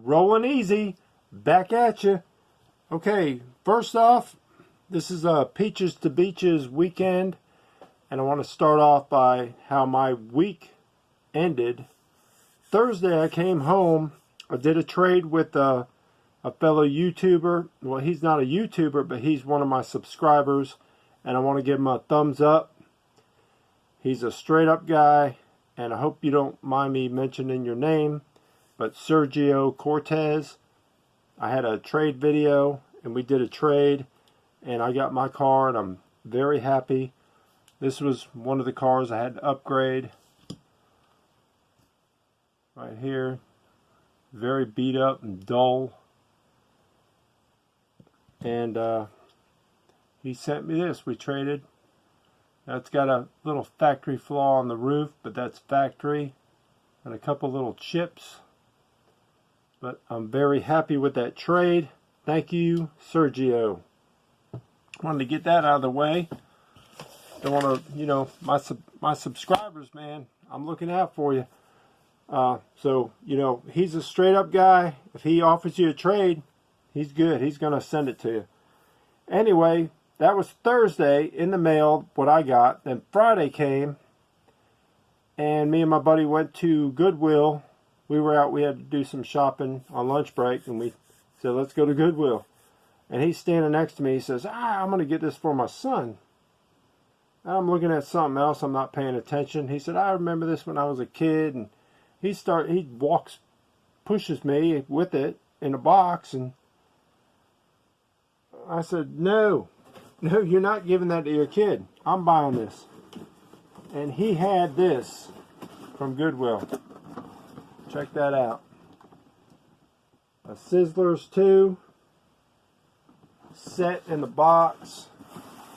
Rolling easy, back at you. Okay, first off, this is a Peaches to Beaches weekend, and I want to start off by how my week ended. Thursday I came home. I did a trade with a fellow YouTuber. Well, he's not a YouTuber, but he's one of my subscribers, and I want to give him a thumbs up. He's a straight up guy, and I hope you don't mind me mentioning your name, but Sergio Cortez. I had a trade video, and we did a trade, and I got my car, and I'm very happy. This was one of the cars I had to upgrade. Right here. Very beat up and dull. And he sent me this. We traded. Now it's got a little factory flaw on the roof, but that's factory. And a couple little chips. But I'm very happy with that trade. Thank you, Sergio. Wanted to get that out of the way. Don't want to, you know, my subscribers, man. I'm looking out for you. So, you know, he's a straight up guy. If he offers you a trade, he's good. He's going to send it to you. Anyway, that was Thursday in the mail, what I got. Then Friday came, and me and my buddy went to Goodwill. We were out, we had to do some shopping on lunch break, and we said, let's go to Goodwill. And he's standing next to me. He says, I'm going to get this for my son. I'm looking at something else. I'm not paying attention. He said, I remember this when I was a kid. And he pushes me with it in a box. And I said, no, you're not giving that to your kid. I'm buying this. And he had this from Goodwill. Check that out. A Sizzlers 2 set in the box.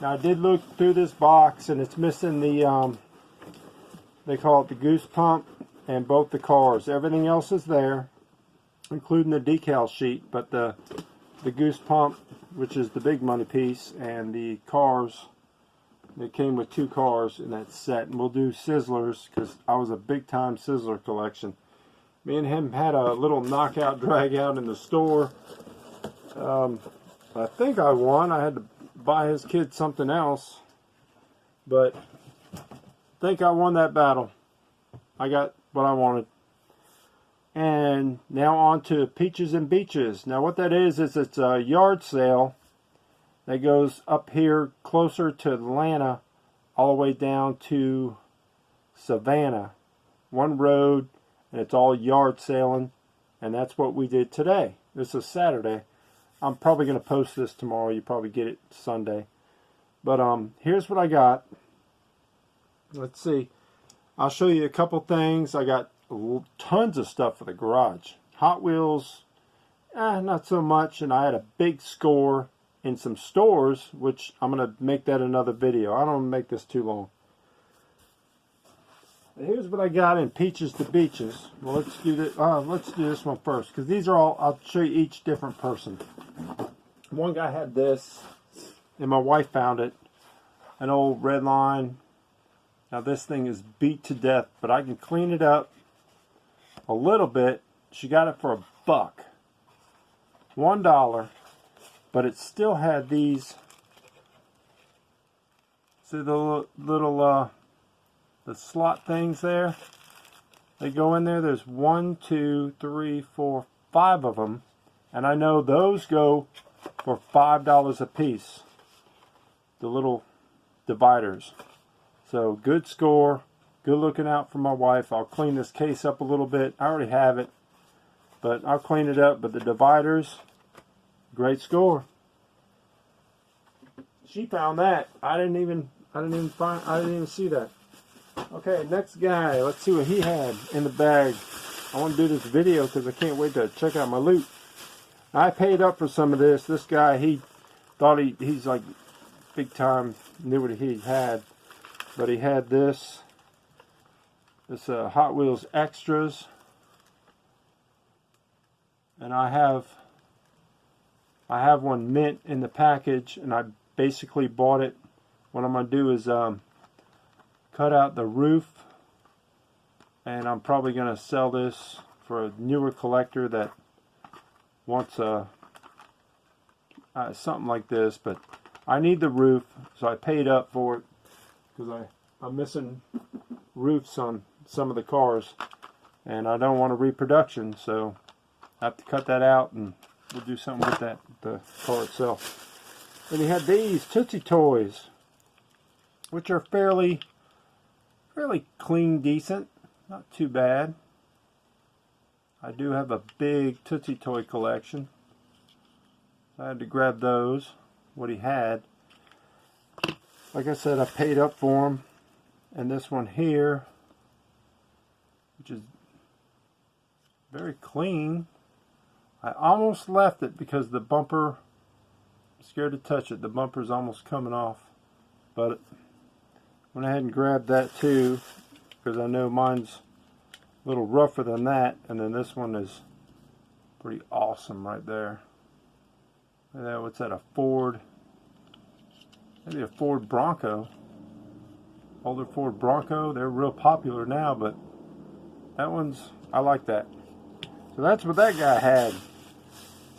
Now I did look through this box, and it's missing the they call it the goose pump and both the cars. Everything else is there, including the decal sheet, but the goose pump, which is the big money piece, and the cars, they came with 2 cars in that set. And we'll do Sizzlers because I was a big time Sizzler collection. Me and him had a little knockout drag out in the store. I think I won. I had to buy his kid something else, but I think I won that battle. I got what I wanted. And now on to Peaches and Beaches. Now what that is it's a yard sale that goes up here closer to Atlanta all the way down to Savannah. One road, and it's all yard selling, and that's what we did today. This is Saturday. I'm probably going to post this tomorrow. You probably get it Sunday. But here's what I got. Let's see. I'll show you a couple things. I got tons of stuff for the garage. Hot Wheels, not so much. And I had a big score in some stores, which I'm going to make that another video. I don't want to make this too long. Here's what I got in Peaches to Beaches. Well, let's do this one first, because these are all, I'll show you each different person. One guy had this, and my wife found it, an old Redline. Now this thing is beat to death, but I can clean it up a little bit. She got it for $1, $1, but it still had these. See the little the slot things there? They go in there. There's 1, 2, 3, 4, 5 of them. And I know those go for $5 a piece. The little dividers. So good score. Good looking out for my wife. I'll clean this case up a little bit. I already have it, but I'll clean it up. But the dividers, great score. She found that. I didn't even see that. Okay, next guy. Let's see what he had in the bag. I want to do this video because I can't wait to check out my loot. I paid up for some of this. This guy, he thought he's like big time, knew what he had. But he had this Hot Wheels Extras. And I have one mint in the package, and I basically bought it. What I'm going to do is cut out the roof, and I'm probably going to sell this for a newer collector that wants something like this, but I need the roof, so I paid up for it because I'm missing roofs on some of the cars, and I don't want a reproduction, so I have to cut that out, and we'll do something with that, the car itself. Then he had these Tootsie Toys, which are fairly clean, decent, not too bad. I do have a big Tootsie Toy collection. I had to grab those, what he had. Like I said, I paid up for them. And this one here, which is very clean. I almost left it because the bumper, I'm scared to touch it. The bumper's almost coming off. But went ahead and grabbed that too, because I know mine's a little rougher than that. And then this one is pretty awesome right there. What's that, a Ford? Maybe a Ford Bronco. Older Ford Bronco. They're real popular now, but that one's, I like that. So that's what that guy had.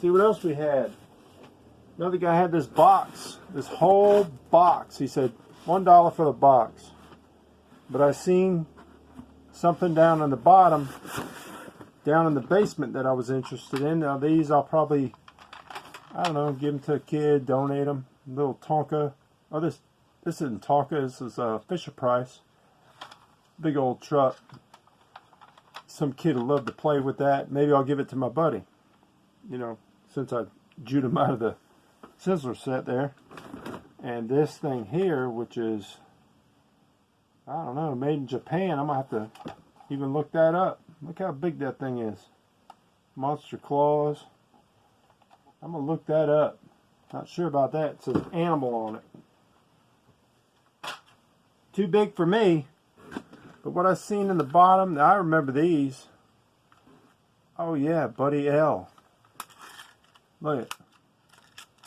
See what else we had. Another guy had this box. This whole box. He said $1 for the box. But I seen something down on the bottom, down in the basement, that I was interested in. Now these I'll probably, I don't know, give them to a kid, donate them. Little Tonka. Oh, this isn't Tonka. This is Fisher Price. Big old truck. Some kid will love to play with that. Maybe I'll give it to my buddy. You know, since I jewed him out of the Sizzler set there. And this thing here, which is, I don't know, made in Japan. I'm going to have to even look that up. Look how big that thing is. Monster Claws. I'm going to look that up. Not sure about that. It says animal on it. Too big for me. But what I've seen in the bottom, I remember these. Oh yeah, Buddy L. Look at it.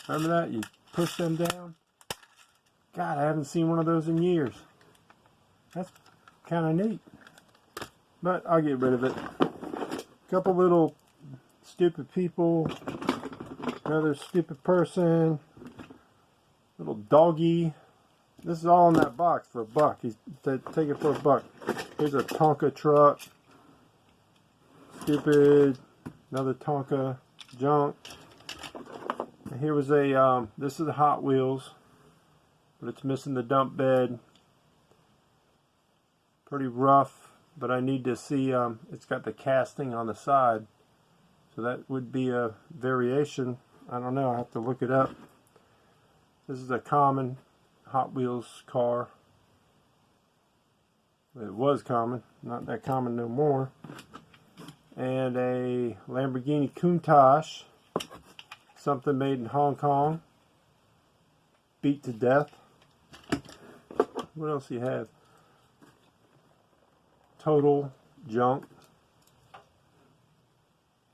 Remember that? You push them down. God, I haven't seen one of those in years. That's kind of neat. But I'll get rid of it. Couple little stupid people. Another stupid person. Little doggy. This is all in that box for $1. He's take it for $1. Here's a Tonka truck. Stupid. Another Tonka junk. And here was a, this is a Hot Wheels. But it's missing the dump bed. Pretty rough. But I need to see, it's got the casting on the side. So that would be a variation. I don't know, I have to look it up. This is a common Hot Wheels car. It was common, not that common no more. And a Lamborghini Countach, something made in Hong Kong, beat to death. What else do you have? Total junk,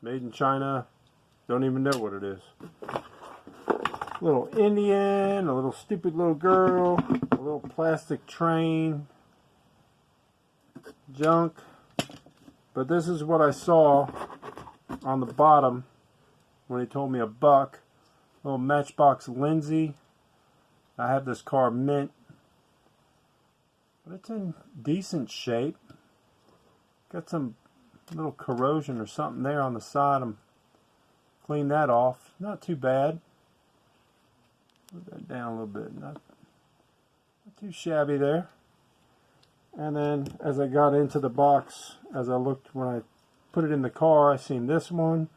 made in China. Don't even know what it is. Little Indian, a little stupid little girl, a little plastic train, junk. But this is what I saw on the bottom when he told me $1. Little Matchbox Lindsay. I have this car mint, but it's in decent shape. Got some little corrosion or something there on the side. I'm clean that off. Not too bad. Put that down a little bit. Not too shabby there. And then as I got into the box, as I looked when I put it in the car, I seen this one.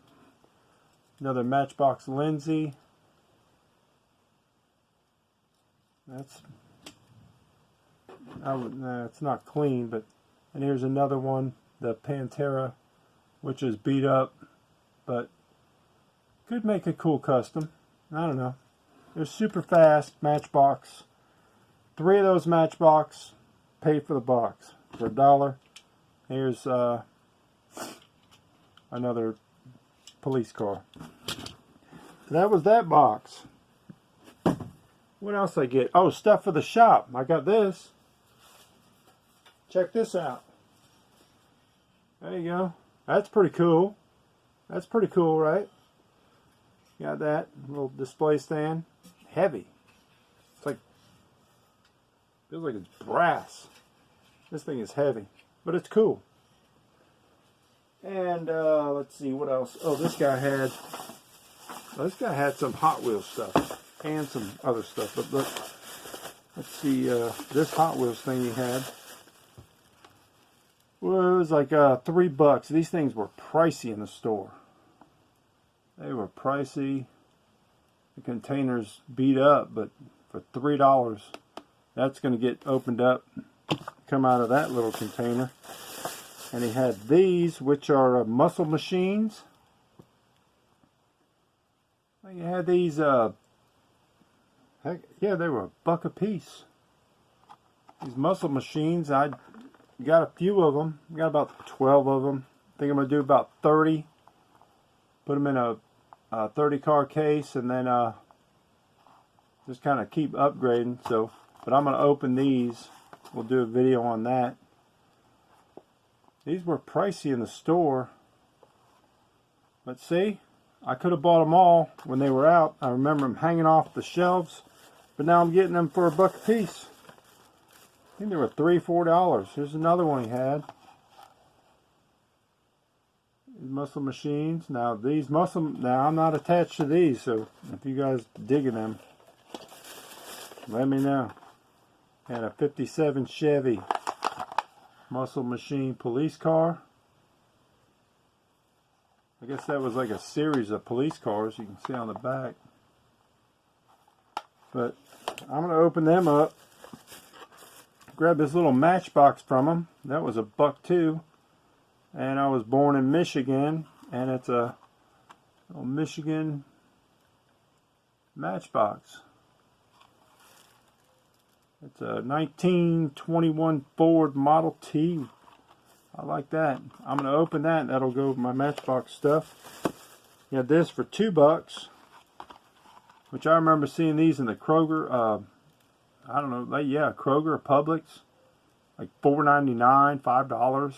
Another Matchbox Lindsay. That's, it's not clean, but, and here's another one, the Pantera, which is beat up, but could make a cool custom. I don't know. They're super fast Matchbox. 3 of those Matchbox, paid for the box for $1. Here's another police car. So that was that box. What else I get? Oh, stuff for the shop. I got this. Check this out. There you go. That's pretty cool. That's pretty cool, right? Got that little display stand. Heavy. It's like, feels like it's brass. This thing is heavy, but it's cool. And let's see what else. Oh, this guy had some Hot Wheels stuff and some other stuff. But look, let's see this Hot Wheels thing he had. Well, it was like $3. These things were pricey in the store. They were pricey. The containers beat up, but for $3, that's going to get opened up, come out of that little container. And he had these, which are muscle machines. He had these, heck, yeah, they were $1 a piece. These muscle machines, I got a few of them. Got about 12 of them. I think I'm going to do about 30. Put them in a 30 car case, and then just kind of keep upgrading. So, but I'm going to open these. We'll do a video on that. These were pricey in the store. But see, I could have bought them all when they were out. I remember them hanging off the shelves, but now I'm getting them for $1 a piece. I think they were $3, $4. Here's another one he had. These muscle machines. Now these now I'm not attached to these, so if you guys digging them, let me know. And a 57 Chevy muscle machine police car. I guess that was like a series of police cars you can see on the back. But I'm going to open them up. Grab this little Matchbox from them. That was $1 too. And I was born in Michigan, and it's a little Michigan Matchbox. It's a 1921 Ford Model T. I like that. I'm going to open that, and that'll go with my Matchbox stuff. You had this for $2, which I remember seeing these in the Kroger. I don't know, yeah, Kroger, Publix, like $4.99, $5.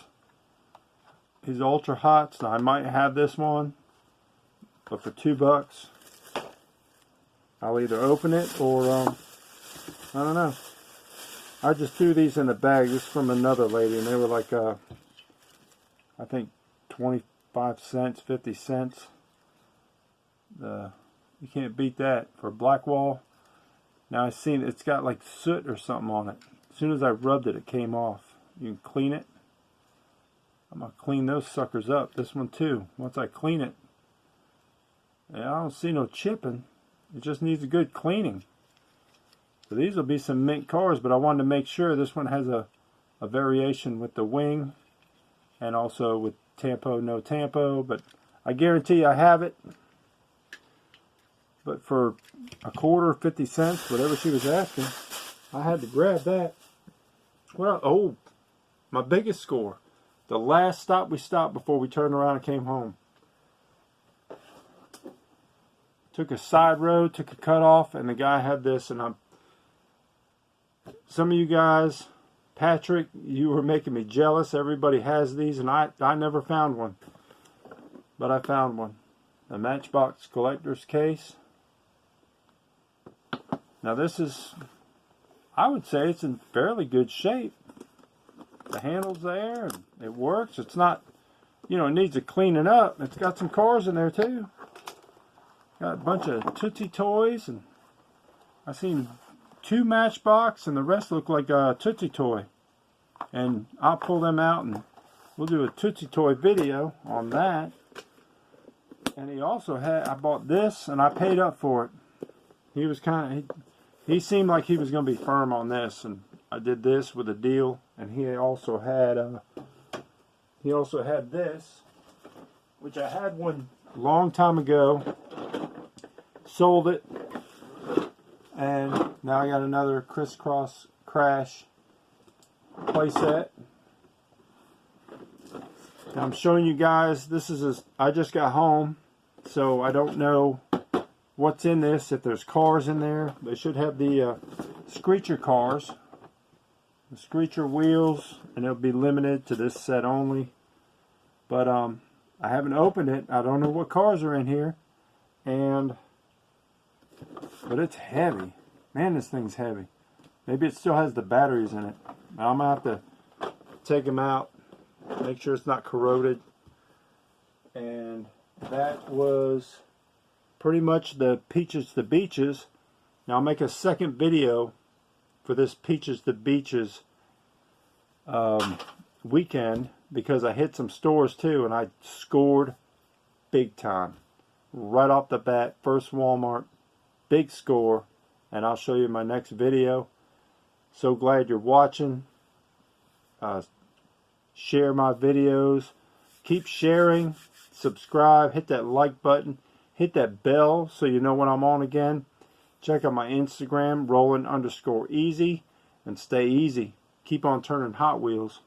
These Ultra Hots. Now I might have this one, but for $2, I'll either open it or I don't know. I just threw these in the bag. This is from another lady, and they were like I think 25 cents, 50 cents. You can't beat that for Blackwall. Now I've seen it's got like soot or something on it. As soon as I rubbed it, it came off. You can clean it. I'm going to clean those suckers up. This one too. Once I clean it. Yeah, I don't see no chipping. It just needs a good cleaning. So these will be some mint cars, but I wanted to make sure this one has a variation with the wing and also with tampo, no tampo. But I guarantee I have it. But for $0.25, 50 cents, whatever she was asking, I had to grab that. Well, oh, my biggest score. The last stop we stopped before we turned around and came home. Took a side road, took a cutoff, and the guy had this. And some of you guys, Patrick, you were making me jealous. Everybody has these, and I never found one. But I found one. The Matchbox collector's case. Now this is, I would say it's in fairly good shape. The handle's there, and it works. It's not, you know, it needs a cleaning up. It's got some cars in there too. Got a bunch of Tootsie Toys, and I seen 2 Matchbox, and the rest look like a Tootsie Toy. And I'll pull them out, and we'll do a Tootsie Toy video on that. And he also had, I bought this, and I paid up for it. He was he seemed like he was going to be firm on this, and I did this with a deal. And he also had this, which I had one a long time ago. Sold it, and now I got another Crisscross Crash playset. Now I'm showing you guys. This is I just got home, so I don't know what's in this. If there's cars in there, they should have the Screecher cars. The Screecher wheels, and it'll be limited to this set only. But I haven't opened it. I don't know what cars are in here. but it's heavy. Man, this thing's heavy. Maybe it still has the batteries in it. I'm going to have to take them out, make sure it's not corroded. And that was pretty much the Peaches to Beaches. Now I'll make a second video for this Peaches to Beaches weekend, because I hit some stores too and I scored big time. Right off the bat, first Walmart, big score, and I'll show you in my next video. So glad you're watching. Share my videos. Keep sharing. Subscribe. Hit that like button. Hit that bell so you know when I'm on again. Check out my Instagram, Roland_easy. And stay easy. Keep on turning Hot Wheels.